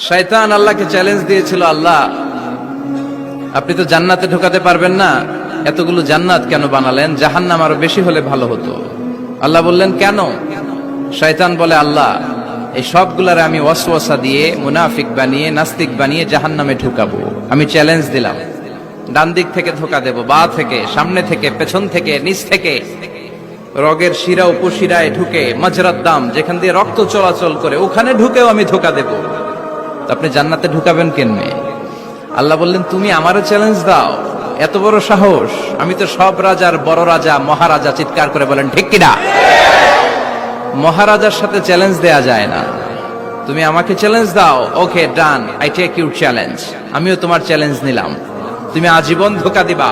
শয়তান আল্লাহকে চ্যালেঞ্জ দিয়েছিল, আল্লাহ আপনি তো জান্নাতে ঢোকাতে পারবেন না, এতগুলো জান্নাত কেন বানালেন? জাহান্নাম আরো বেশি হলে ভালো হতো। আল্লাহ বললেন কেন? শয়তান বলে, আল্লাহ এই সবগুলারে আমি ওয়াসওয়াসা দিয়ে মুনাফিক বানিয়ে নাস্তিক বানিয়ে জাহান্নামে ঢুকাবো। আমি চ্যালেঞ্জ দিলাম, ডান দিক থেকে ধোকা দেব, বা থেকে, সামনে থেকে, পেছন থেকে, নিচ থেকে, রগের শিরা উপশিরায় ঢুকে, মাজরাত দাম যেখান দিয়ে রক্ত চলাচল করে ওখানে ঢুকেও আমি ধোকা দেব। তো আপনি জান্নাতে ঢুকাবেন কেমনে? আল্লাহ বললেন, তুমি আমারও চ্যালেঞ্জ দাও, এত বড় সাহস? আমি তো সব রাজার বড় রাজা, মহারাজা। চিৎকার করে বলেন ঠিক কিনা? মহারাজার সাথে চ্যালেঞ্জ দেয়া যায় না। তুমি আমাকে চ্যালেঞ্জ দাও, ওকে ডান, আই টেক ইউর চ্যালেঞ্জ। আমিও তোমার চ্যালেঞ্জ নিলাম। তুমি আজীবন ধোকা দিবা,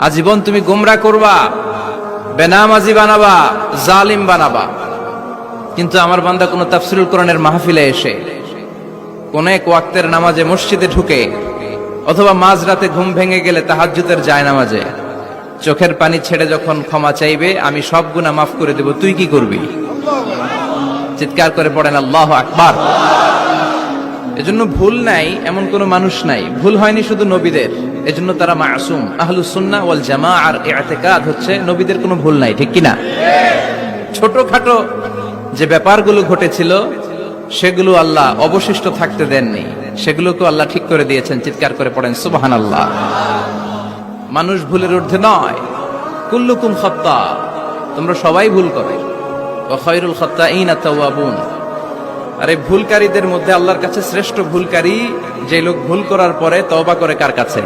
আজীবন তুমি গোমরা করবা, বেনামাজি বানাবা, জালিম বানাবা। কিন্তু আমার বান্দা কোন তাফসীরুল কোরআনের মাহফিলে এসে, কোন এক ওয়াক্তের নামাজে মসজিদে ঢুকে, অথবা মাঝরাতে ঘুম ভেঙে গেলে তাহাজ্জুদের জায়নামাজে চোখের পানি ছেড়ে যখন ক্ষমা চাইবে, আমি সব গুনাহ মাফ করে দেব, তুই কি করবি? চিৎকার করে পড়েন আল্লাহু আকবার। এজন্য ভুল নাই এমন কোন মানুষ নাই। ভুল হয়নি শুধু নবীদের, এজন্য তারা মাসুম। আহলুস সুন্নাহ ওয়াল জামাআর ইতিকাদ হচ্ছে নবীদের কোনো ভুল নাই, ঠিক কিনা? ছোটখাটো যে ব্যাপারগুলো ঘটেছিল সেগুলো আল্লাহ অবশিষ্ট থাকতে দেননি, সেগুলোকে আল্লাহ ঠিক করে দিয়েছেন। চিৎকার করে পড়েন সুবহানাল্লাহ। মানুষ ভুলের ঊর্ধ্বে নয়। কুল্লুকুম খাত্তা, তোমরা সবাই ভুল করো। ওয়া খায়রুল খাত্তাইনা তাওয়াবুন, আরে ভুলকারীদের মধ্যে আল্লাহর কাছে শ্রেষ্ঠ ভুলকারী যে লোক ভুল করার পরে তওবা করে কার কাছে?